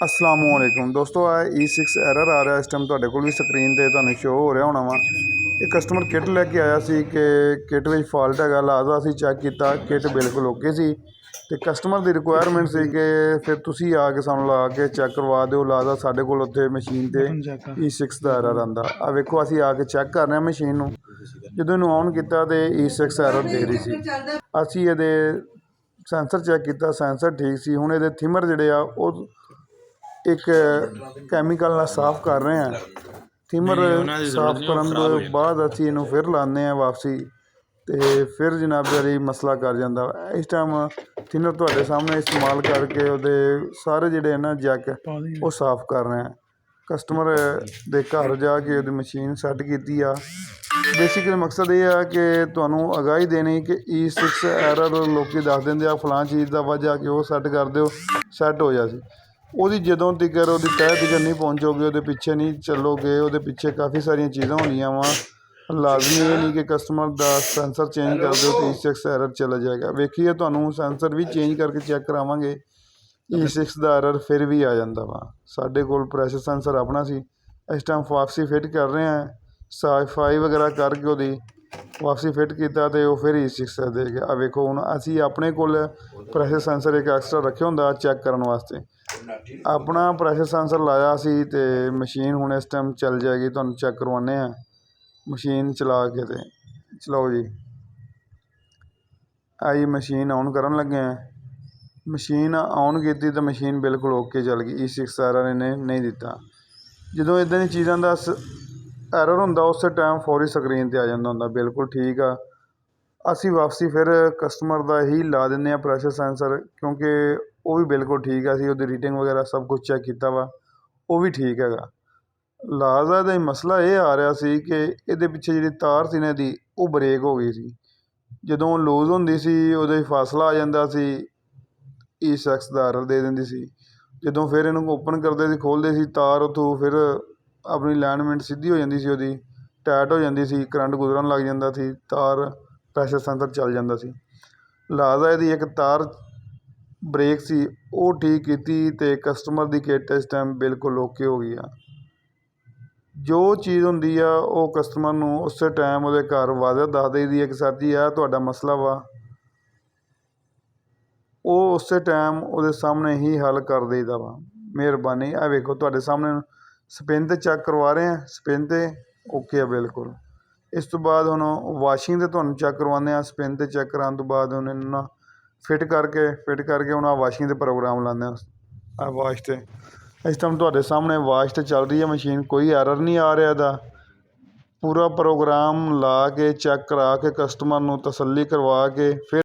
असलामुअलैकुम दोस्तों, आ E6 error आ रहा इस टाइम ਤੁਹਾਡੇ ਕੋਲ ਵੀ ਸਕਰੀਨ ਤੇ ਤੁਹਾਨੂੰ ਸ਼ੋ ਹੋ ਰਿਹਾ ਹੋਣਾ ਵਾ। ਇਹ ਕਸਟਮਰ ਕਿੱਟ ਲੈ ਕੇ ਆਇਆ ਸੀ ਕਿ ਕਿੱਟ ਵਿੱਚ ਫਾਲਟ ਹੈਗਾ। ਲਾਜ਼ਾ ਅਸੀਂ ਚੈੱਕ ਕੀਤਾ, ਕਿੱਟ ਬਿਲਕੁਲ ਓਕੇ ਸੀ ਤੇ ਕਸਟਮਰ ਦੀ ਰਿਕੁਆਇਰਮੈਂਟ ਸੀ ਕਿ ਫਿਰ ਤੁਸੀਂ ਆ ਕੇ ਸਾਨੂੰ ਲਾ ਕੇ ਚੈੱਕ ਕਰਵਾ ਦਿਓ। ਲਾਜ਼ਾ ਸਾਡੇ ਕੋਲ ਉੱਥੇ ਮਸ਼ੀਨ ਤੇ E6 ਦਾ ਐਰਰ ਆਉਂਦਾ। ਆ ਵੇਖੋ, ਅਸੀਂ ਆ ਕੇ ਚੈੱਕ ਕਰ ਰਹੇ ਹਾਂ ਮਸ਼ੀਨ ਨੂੰ। ਜਦੋਂ ਇਹਨੂੰ ਔਨ ਕੀਤਾ ਤੇ E6 ਐਰਰ ਦੇ ਰਹੀ ਸੀ। ਅਸੀਂ ਇਹਦੇ ਸੈਂਸਰ ਚੈੱਕ ਕੀਤਾ, ਸੈਂਸਰ ਠੀਕ ਸੀ। ਹੁਣ ਇਹਦੇ ਥਿਮਰ ਜਿਹੜੇ ਆ ਉਹ ਇੱਕ ਕੈਮੀਕਲ ਨਾਲ ਸਾਫ਼ ਕਰ ਰਹੇ ਹਾਂ। ਥਿਮਰ ਸਾਫ਼ ਕਰਨ ਤੋਂ ਬਾਅਦ ਅਸੀਂ ਇਹਨੂੰ ਫਿਰ ਲਾਉਂਦੇ ਹਾਂ ਵਾਪਸੀ ਅਤੇ ਫਿਰ ਜਨਾਬ ਜਾਰੀ ਮਸਲਾ ਕਰ ਜਾਂਦਾ। ਇਸ ਟਾਈਮ ਥਿਨਰ ਤੁਹਾਡੇ ਸਾਹਮਣੇ ਇਸਤੇਮਾਲ ਕਰਕੇ ਉਹਦੇ ਸਾਰੇ ਜਿਹੜੇ ਹੈ ਨਾ ਜੈਕ ਉਹ ਸਾਫ਼ ਕਰ ਰਹੇ ਹਾਂ। ਕਸਟਮਰ ਦੇ ਘਰ ਜਾ ਕੇ ਉਹਦੀ ਮਸ਼ੀਨ ਸੈੱਟ ਕੀਤੀ ਆ। ਬੇਸਿਕਲੀ ਮਕਸਦ ਇਹ ਆ ਕਿ ਤੁਹਾਨੂੰ ਅਗਾਹੀ ਦੇਣੀ ਕਿ E6 ਐਰਰ ਲੋਕ ਦੱਸ ਦਿੰਦੇ ਆ ਫਲਾਂ ਚੀਜ਼ ਦਾ ਵਜ੍ਹਾ ਕਿ ਉਹ ਸੈੱਟ ਕਰ ਦਿਓ, ਸੈੱਟ ਹੋ ਜਾ ਸੀ। ਉਹਦੀ ਜਦੋਂ ਤੀਕਰ ਉਹਦੀ ਤਹਿ ਤੀਕਰ ਨਹੀਂ ਪਹੁੰਚੋਗੇ, ਉਹਦੇ ਪਿੱਛੇ ਨਹੀਂ ਚੱਲੋਗੇ, ਉਹਦੇ ਪਿੱਛੇ ਕਾਫੀ ਸਾਰੀਆਂ ਚੀਜ਼ਾਂ ਹੋਣੀਆਂ ਵਾ। ਲਾਜ਼ਮੀ ਇਹ ਨਹੀਂ ਕਿ ਕਸਟਮਰ ਦਾ ਸੈਂਸਰ ਚੇਂਜ ਕਰ ਦਿਓ ਅਤੇ E6 ਐਰਰ ਚਲਾ ਜਾਏਗਾ। ਵੇਖੀਏ, ਤੁਹਾਨੂੰ ਸੈਂਸਰ ਵੀ ਚੇਂਜ ਕਰਕੇ ਚੈੱਕ ਕਰਾਵਾਂਗੇ, E6 ਦਾ ਐਰਰ ਫਿਰ ਵੀ ਆ ਜਾਂਦਾ ਵਾ। ਸਾਡੇ ਕੋਲ ਪ੍ਰੈਸ਼ਰ ਸੈਂਸਰ ਆਪਣਾ ਸੀ, ਇਸ ਟਾਈਮ ਵਾਪਸੀ ਫਿੱਟ ਕਰ ਰਹੇ ਹਾਂ। ਸਫਾਈ ਵਗੈਰਾ ਕਰਕੇ ਉਹਦੀ ਵਾਪਸੀ ਫਿੱਟ ਕੀਤਾ ਅਤੇ ਉਹ ਫਿਰ E6 ਦੇ ਗਿਆ। ਆ ਵੇਖੋ, ਹੁਣ ਅਸੀਂ ਆਪਣੇ ਕੋਲ ਪ੍ਰੈਸ਼ਰ ਸੈਂਸਰ ਇੱਕ ਐਕਸਟਰਾ ਰੱਖਿਆ ਹੁੰਦਾ ਚੈੱਕ ਕਰਨ ਵਾਸਤੇ। ਆਪਣਾ ਪ੍ਰੈਸ਼ਰ ਸੈਂਸਰ ਲਾਇਆ ਸੀ ਅਤੇ ਮਸ਼ੀਨ ਹੁਣ ਇਸ ਟਾਈਮ ਚੱਲ ਜਾਏਗੀ। ਤੁਹਾਨੂੰ ਚੈੱਕ ਕਰਵਾਉਂਦੇ ਹਾਂ ਮਸ਼ੀਨ ਚਲਾ ਕੇ। ਅਤੇ ਚਲਾਓ ਜੀ, ਆਈ ਮਸ਼ੀਨ ਔਨ ਕਰਨ ਲੱਗੇ ਹਾਂ। ਮਸ਼ੀਨ ਔਨ ਕੀਤੀ ਤਾਂ ਮਸ਼ੀਨ ਬਿਲਕੁਲ ਓਕੇ ਚੱਲ ਗਈ। E6 ਐਰਰ ਇਹਨੇ ਨਹੀਂ ਦਿੱਤਾ। ਜਦੋਂ ਇੱਦਾਂ ਦੀਆਂ ਚੀਜ਼ਾਂ ਦਾ ਐਰਰ ਹੁੰਦਾ ਉਸੇ ਟਾਈਮ ਫੌਰੀ ਸਕਰੀਨ 'ਤੇ ਆ ਜਾਂਦਾ ਹੁੰਦਾ, ਬਿਲਕੁਲ ਠੀਕ ਆ। ਅਸੀਂ ਵਾਪਸੀ ਫਿਰ ਕਸਟਮਰ ਦਾ ਹੀ ਲਾ ਦਿੰਦੇ ਹਾਂ ਪ੍ਰੈਸ਼ਰ ਸੈਂਸਰ, ਕਿਉਂਕਿ ਉਹ ਵੀ ਬਿਲਕੁਲ ਠੀਕ ਆ। ਅਸੀਂ ਉਹਦੀ ਰੀਡਿੰਗ ਵਗੈਰਾ ਸਭ ਕੁਝ ਚੈੱਕ ਕੀਤਾ ਵਾ, ਉਹ ਵੀ ਠੀਕ ਹੈਗਾ। ਲਾਜ਼ਾ ਦਾ ਮਸਲਾ ਇਹ ਆ ਰਿਹਾ ਸੀ ਕਿ ਇਹਦੇ ਪਿੱਛੇ ਜਿਹੜੀ ਤਾਰ ਸੀ ਨਾ ਇਹਦੀ, ਉਹ ਬਰੇਕ ਹੋ ਗਈ ਸੀ। ਜਦੋਂ ਲੂਜ਼ ਹੁੰਦੀ ਸੀ ਉਹਦੇ ਫਾਸਲਾ ਆ ਜਾਂਦਾ ਸੀ, E6 ਦਾ ਐਰਰ ਦੇ ਦਿੰਦੀ ਸੀ। ਜਦੋਂ ਫਿਰ ਇਹਨੂੰ ਓਪਨ ਕਰਦੇ ਸੀ, ਖੋਲ੍ਹਦੇ ਸੀ, ਤਾਰ ਉੱਥੋਂ ਫਿਰ ਆਪਣੀ ਅਲਾਈਨਮੈਂਟ ਸਿੱਧੀ ਹੋ ਜਾਂਦੀ ਸੀ, ਉਹਦੀ ਟਾਈਟ ਹੋ ਜਾਂਦੀ ਸੀ, ਕਰੰਟ ਗੁਜ਼ਰਨ ਲੱਗ ਜਾਂਦਾ ਸੀ, ਤਾਰ ਪ੍ਰੈਸ਼ਰ ਸੈਂਸਰ ਚੱਲ ਜਾਂਦਾ ਸੀ। ਲਾਜ਼ਾ ਇਹਦੀ ਇੱਕ ਤਾਰ ਬਰੇਕ ਸੀ, ਉਹ ਠੀਕ ਕੀਤੀ ਅਤੇ ਕਸਟਮਰ ਦੀ ਕਿੱਟ ਇਸ ਟਾਈਮ ਬਿਲਕੁਲ ਓਕੇ ਹੋ ਗਈ ਆ। ਜੋ ਚੀਜ਼ ਹੁੰਦੀ ਆ ਉਹ ਕਸਟਮਰ ਨੂੰ ਉਸੇ ਟਾਈਮ ਉਹਦੇ ਘਰ ਵਾਜ਼ਾ ਦੱਸ ਦਈਦੀ ਹੈ ਕਿ ਸਰ ਜੀ ਇਹ ਤੁਹਾਡਾ ਮਸਲਾ ਵਾ, ਉਹ ਉਸੇ ਟਾਈਮ ਉਹਦੇ ਸਾਹਮਣੇ ਹੀ ਹੱਲ ਕਰ ਦਈਦਾ ਵਾ। ਮਿਹਰਬਾਨੀ। ਇਹ ਵੇਖੋ, ਤੁਹਾਡੇ ਸਾਹਮਣੇ ਸਪਿਨ 'ਤੇ ਚੈੱਕ ਕਰਵਾ ਰਹੇ ਹਾਂ, ਸਪਿਨ 'ਤੇ ਓਕੇ ਆ ਬਿਲਕੁਲ। ਇਸ ਤੋਂ ਬਾਅਦ ਹੁਣ ਵਾਸ਼ਿੰਗ 'ਤੇ ਤੁਹਾਨੂੰ ਚੈੱਕ ਕਰਵਾਉਂਦੇ ਹਾਂ। ਸਪਿਨ 'ਤੇ ਚੈੱਕ ਕਰਾਉਣ ਤੋਂ ਬਾਅਦ ਹੁਣ ਇਹਨੂੰ ਨਾ ਫਿੱਟ ਕਰਕੇ ਹੁਣ ਵਾਸ਼ਿੰਗ 'ਤੇ ਪ੍ਰੋਗਰਾਮ ਲਾਉਂਦੇ ਹਾਂ। ਆ ਵਾਸ਼ 'ਤੇ ਇਸ ਟਾਈਮ ਤੁਹਾਡੇ ਸਾਹਮਣੇ ਵਾਸ਼ 'ਤੇ ਚੱਲ ਰਹੀ ਹੈ ਮਸ਼ੀਨ, ਕੋਈ ਐਰਰ ਨਹੀਂ ਆ ਰਿਹਾ ਇਹਦਾ। ਪੂਰਾ ਪ੍ਰੋਗਰਾਮ ਲਾ ਕੇ ਚੈੱਕ ਕਰਾ ਕੇ ਕਸਟਮਰ ਨੂੰ ਤਸੱਲੀ ਕਰਵਾ ਕੇ ਫਿਰ